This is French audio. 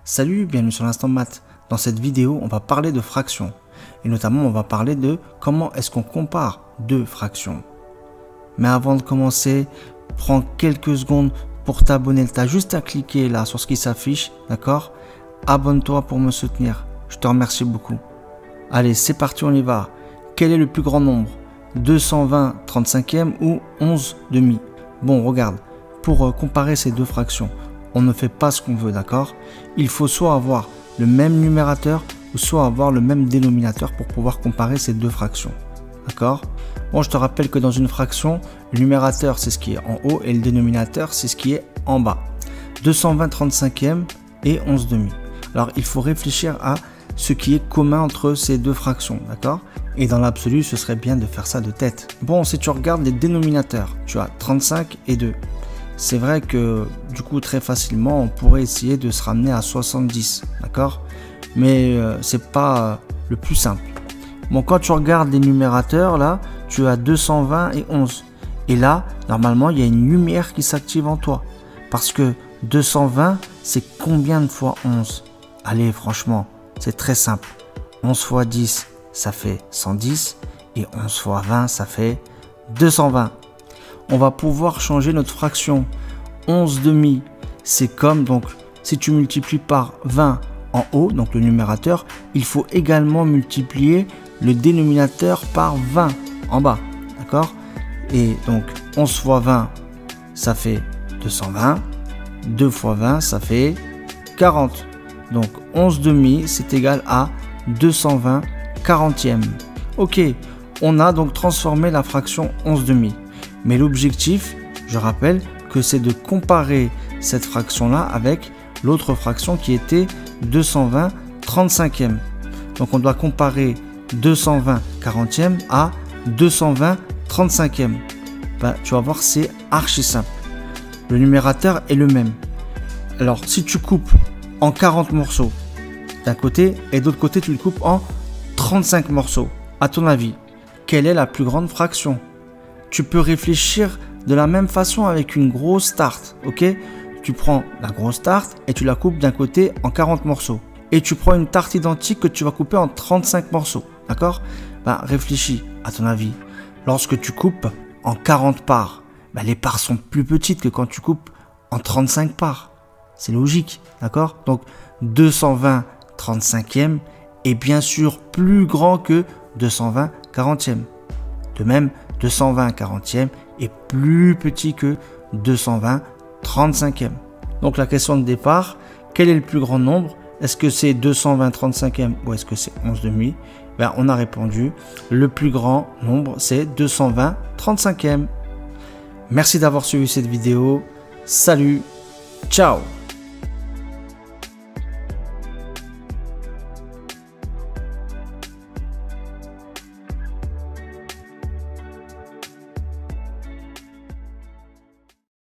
Salut, bienvenue sur l'Instant Maths. Dans cette vidéo, on va parler de fractions. Et notamment, on va parler de comment est-ce qu'on compare deux fractions. Mais avant de commencer, prends quelques secondes pour t'abonner. Tu as juste à cliquer là sur ce qui s'affiche, d'accord? Abonne-toi pour me soutenir. Je te remercie beaucoup. Allez, c'est parti, on y va. Quel est le plus grand nombre? 220 35e ou 11 demi? Bon, regarde, pour comparer ces deux fractions, on ne fait pas ce qu'on veut, d'accord? Il faut soit avoir le même numérateur ou soit avoir le même dénominateur pour pouvoir comparer ces deux fractions, d'accord? Bon, je te rappelle que dans une fraction, le numérateur c'est ce qui est en haut et le dénominateur c'est ce qui est en bas. 220 35e et 11 demi. Alors il faut réfléchir à ce qui est commun entre ces deux fractions, d'accord? Et dans l'absolu, ce serait bien de faire ça de tête. Bon, si tu regardes les dénominateurs, tu as 35 et 2. C'est vrai que du coup très facilement on pourrait essayer de se ramener à 70, d'accord? Mais c'est pas le plus simple. Bon, quand tu regardes les numérateurs là, tu as 220 et 11. Et là, normalement, il y a une lumière qui s'active en toi. Parce que 220, c'est combien de fois 11? Allez, franchement, c'est très simple. 11 fois 10, ça fait 110. Et 11 fois 20, ça fait 220. On va pouvoir changer notre fraction. 11 demi, c'est comme, donc, si tu multiplies par 20 en haut, donc le numérateur, il faut également multiplier le dénominateur par 20 en bas, d'accord? Et donc, 11 fois 20, ça fait 220. 2 fois 20, ça fait 40. Donc, 11 demi, c'est égal à 220 40e. Ok, on a donc transformé la fraction 11 demi. Mais l'objectif, je rappelle, que c'est de comparer cette fraction-là avec l'autre fraction qui était 220 35e. Donc on doit comparer 220 40e à 220 35e. Ben, tu vas voir, c'est archi simple. Le numérateur est le même. Alors si tu coupes en 40 morceaux d'un côté et d'autre côté tu le coupes en 35 morceaux, à ton avis, quelle est la plus grande fraction? Tu peux réfléchir de la même façon avec une grosse tarte, ok? Tu prends la grosse tarte et tu la coupes d'un côté en 40 morceaux. Et tu prends une tarte identique que tu vas couper en 35 morceaux, d'accord? Ben, réfléchis, à ton avis, lorsque tu coupes en 40 parts, ben, les parts sont plus petites que quand tu coupes en 35 parts. C'est logique, d'accord? Donc 220 35e est bien sûr plus grand que 220 40e. De même, 220 40e est plus petit que 220 35e. Donc la question de départ, quel est le plus grand nombre? Est-ce que c'est 220 35e ou est-ce que c'est 11 demi? Ben, on a répondu, le plus grand nombre c'est 220 35e. Merci d'avoir suivi cette vidéo. Salut, ciao!